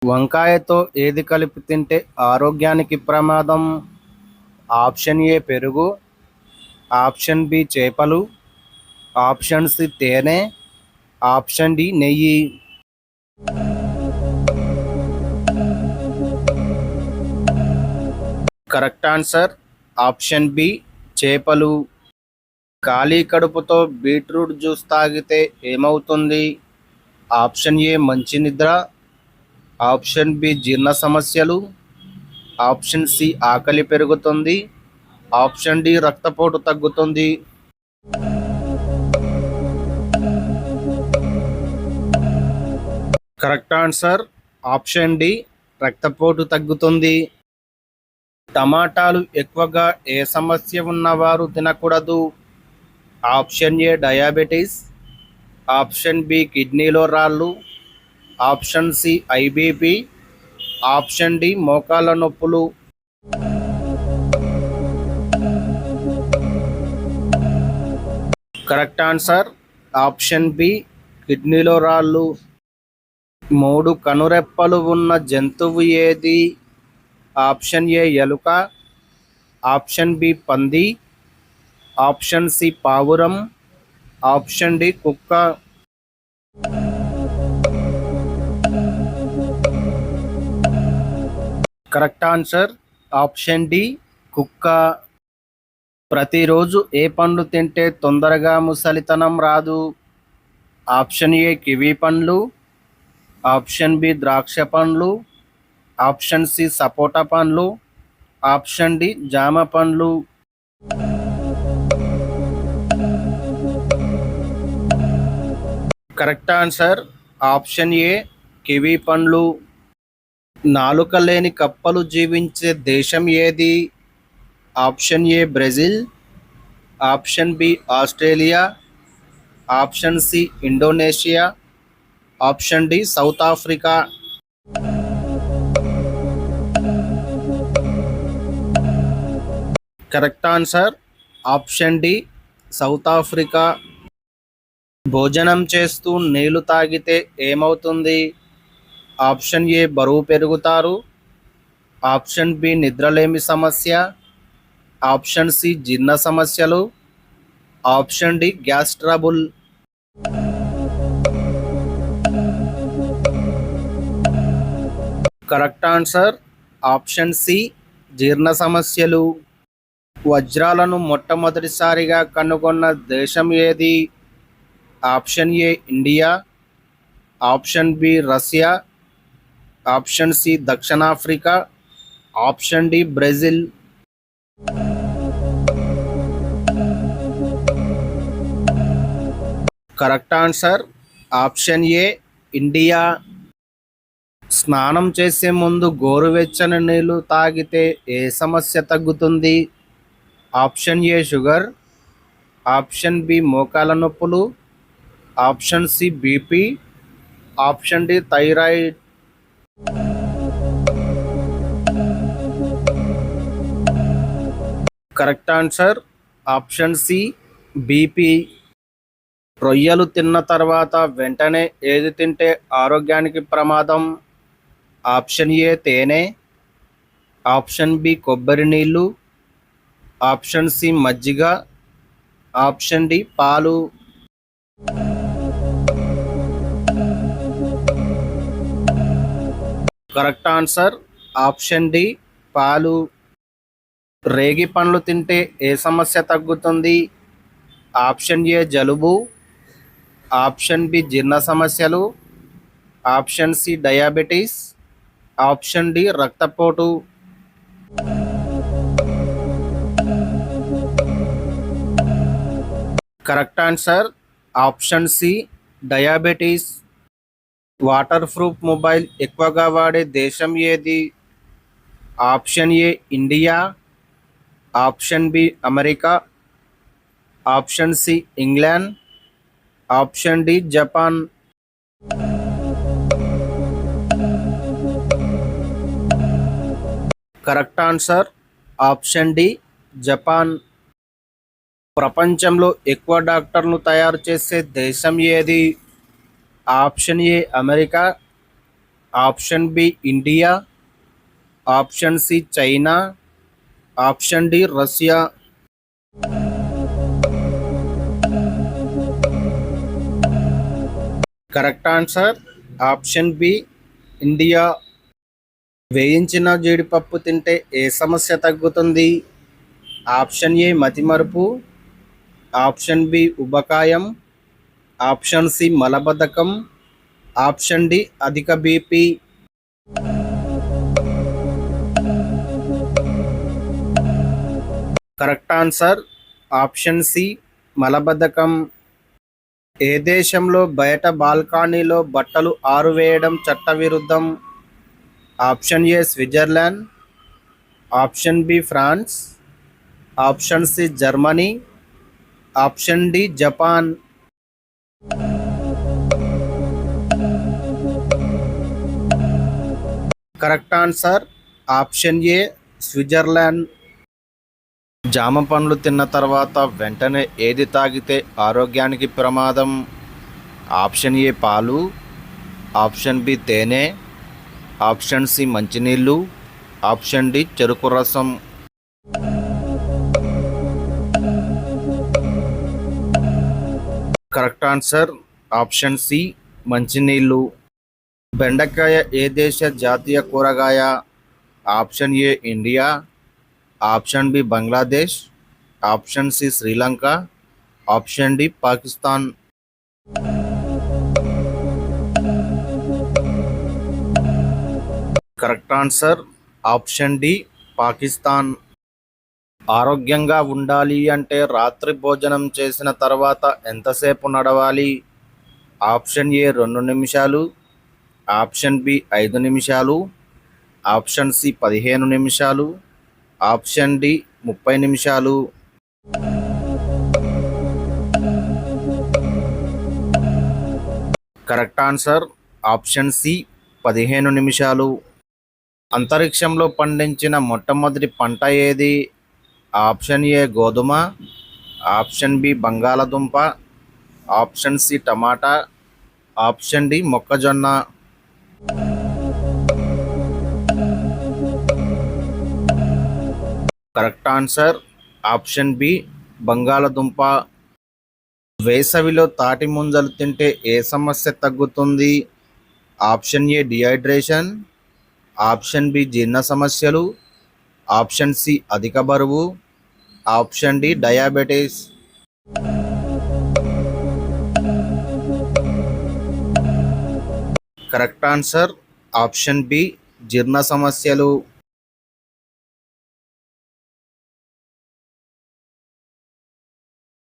వంకాయతో ఏది కలిపి తింటే ఆరోగ్యానికి ప్రమాదం? ఆప్షన్ ఏ పెరుగు, ఆప్షన్ బి చేపలు, ఆప్షన్ సి తేనె, ఆప్షన్ డి నెయ్యి. కరెక్ట్ ఆన్సర్ ఆప్షన్ బి చేపలు. ఖాళీ కడుపుతో బీట్రూట్ జ్యూస్ తాగితే ఏమవుతుంది? ఆప్షన్ ఏ మంచి నిద్ర, ఆప్షన్ బి జీర్ణ సమస్యలు, ఆప్షన్ సి ఆకలి పెరుగుతుంది, ఆప్షన్ డి రక్తపోటు తగ్గుతుంది. కరెక్ట్ ఆన్సర్ ఆప్షన్ డి రక్తపోటు తగ్గుతుంది. టమాటాలు ఎక్కువగా ఏ సమస్య ఉన్నవారు తినకూడదు? Option A diabetes, option B కిడ్నీలో రాళ్ళు, option C high BP, option D మోకాళ్ళ నొప్పులు. కరెక్ట్ ఆన్సర్ ఆప్షన్ బి కిడ్నీలో రాళ్ళు. 3 కనురెప్పలు ఉన్న జంతువు ఏది? ఆప్షన్ ఏ ఎలుక, ఆప్షన్ బి పంది, ఆప్షన్ సి పావురం, ఆప్షన్ డి కుక్క. కరెక్ట్ ఆన్సర్ ఆప్షన్ డి కుక్క. ప్రతిరోజు ఏ పండు తింటే తొందరగా ముసలితనం రాదు? ఆప్షన్ ఏ కివీ పండ్లు, ఆప్షన్ బి ద్రాక్ష పండ్లు, ఆప్షన్ సి సపోటా పండ్లు, ఆప్షన్ డి జామ పండ్లు. Correct answer option A kiwi పండ్లు. నాలుక లేని కప్పలు జీవించే దేశం ఏది? Option A Brazil, option B Australia, option C Indonesia, option D South Africa. Correct answer option D South Africa. భోజనం చేస్తూ నీళ్లు తాగితే ఏమవుతుంది? ఆప్షన్ ఏ బరువు పెరుగుతారు, ఆప్షన్ బి నిద్రలేమి సమస్య, ఆప్షన్ సి జీర్ణ సమస్యలు, option D gas trouble. Correct answer option C జీర్ణ సమస్యలు. వజ్రాలను మొట్టమొదటిసారిగా కనుగొన్న దేశం ఏది? Option A India, option B Russia, option C దక్షిణాఫ్రికా, option D Brazil. Correct answer option A India. స్నానం చేసే ముందు గోరువెచ్చని నీళ్లు తాగితే ఏ సమస్య తగ్గుతుంది? Option A sugar, option B మోకాళ్ళ నొప్పులు, option C BP, option D thyroid. Correct answer option C BP. రొయ్యలు తిన్న తర్వాత వెంటనే ఏది తింటే ఆరోగ్యానికి ప్రమాదం? ఆప్షన్ ఏ తేనె, ఆప్షన్ బి కొబ్బరి నీళ్ళు, ఆప్షన్ సి మజ్జిగ, ఆప్షన్ డి పాలు. కరెక్ట్ ఆన్సర్ ఆప్షన్ డి పాలు. రేగి పండ్లు తింటే ఏ సమస్య తగ్గుతుంది? ఆప్షన్ ఏ జలుబు, ఆప్షన్ బి జీర్ణ సమస్యలు, option C diabetes, option D రక్తపోటు. Correct answer option C diabetes. Water proof mobile ఎక్కువగా వాడే దేశం ఏది? Option A India, option B America, option C England, option D Japan. Correct answer option D Japan. ప్రపంచంలో ఎక్కువ డాక్టర్లు తయారు చేసే దేశం ఏది? Option A America, option B India, option C China, option D Russia. Correct answer option B India. వేయించిన జీడిపప్పు తింటే ఏ సమస్య తగ్గుతుంది? ఆప్షన్ ఏ మతిమరుపు, ఆప్షన్ బి ఉబకాయం, ఆప్షన్ సి మలబద్ధకం, ఆప్షన్ డి అధిక BP. Correct answer option C మలబద్ధకం. ఏ దేశంలో బయట బాల్కనీలో బట్టలు ఆరువేయడం చట్టవిరుద్ధం? Option A Switzerland, option B France, option C Germany, option D Japan. Correct answer option A Switzerland. జామ పండ్లు తిన్న తర్వాత వెంటనే ఏది తాగితే ఆరోగ్యానికి ప్రమాదం? ఆప్షన్ ఏ పాలు, ఆప్షన్ బి తేనె, ఆప్షన్ సి మంచినీళ్ళు, ఆప్షన్ డి చెరుకు రసం. కరెక్ట్ ఆన్సర్ ఆప్షన్ సి మంచినీళ్ళు. బెండకాయ ఏ దేశ జాతీయ కూరగాయ? Option A India, option B Bangladesh, option C Sri Lanka, option D Pakistan. Correct answer option D Pakistan. ఆరోగ్యంగా ఉండాలి అంటే రాత్రి భోజనం చేసిన తర్వాత ఎంతసేపు నడవాలి? ఆప్షన్ ఏ 2 నిమిషాలు, ఆప్షన్ బి 5 నిమిషాలు, ఆప్షన్ సి 15 నిమిషాలు, ఆప్షన్ డి 30 నిమిషాలు. కరెక్ట్ ఆన్సర్ ఆప్షన్ సి 15 నిమిషాలు. అంతరిక్షంలో పండించిన మొట్టమొదటి పంట ఏది? ఆప్షన్ ఏ గోధుమ, ఆప్షన్ బి బంగాళదుంప, ఆప్షన్ సి టమాటా, ఆప్షన్ డి మొక్కజొన్న. కరెక్ట్ ఆన్సర్ ఆప్షన్ బి బంగాళదుంప. వేసవిలో తాటి ముంజలు తింటే ఏ సమస్య తగ్గుతుంది? Option A dehydration, option B జీర్ణ సమస్యలు, ఆప్షన్ సి అధిక బరువు, option D diabetes. Correct answer option B జీర్ణ సమస్యలు.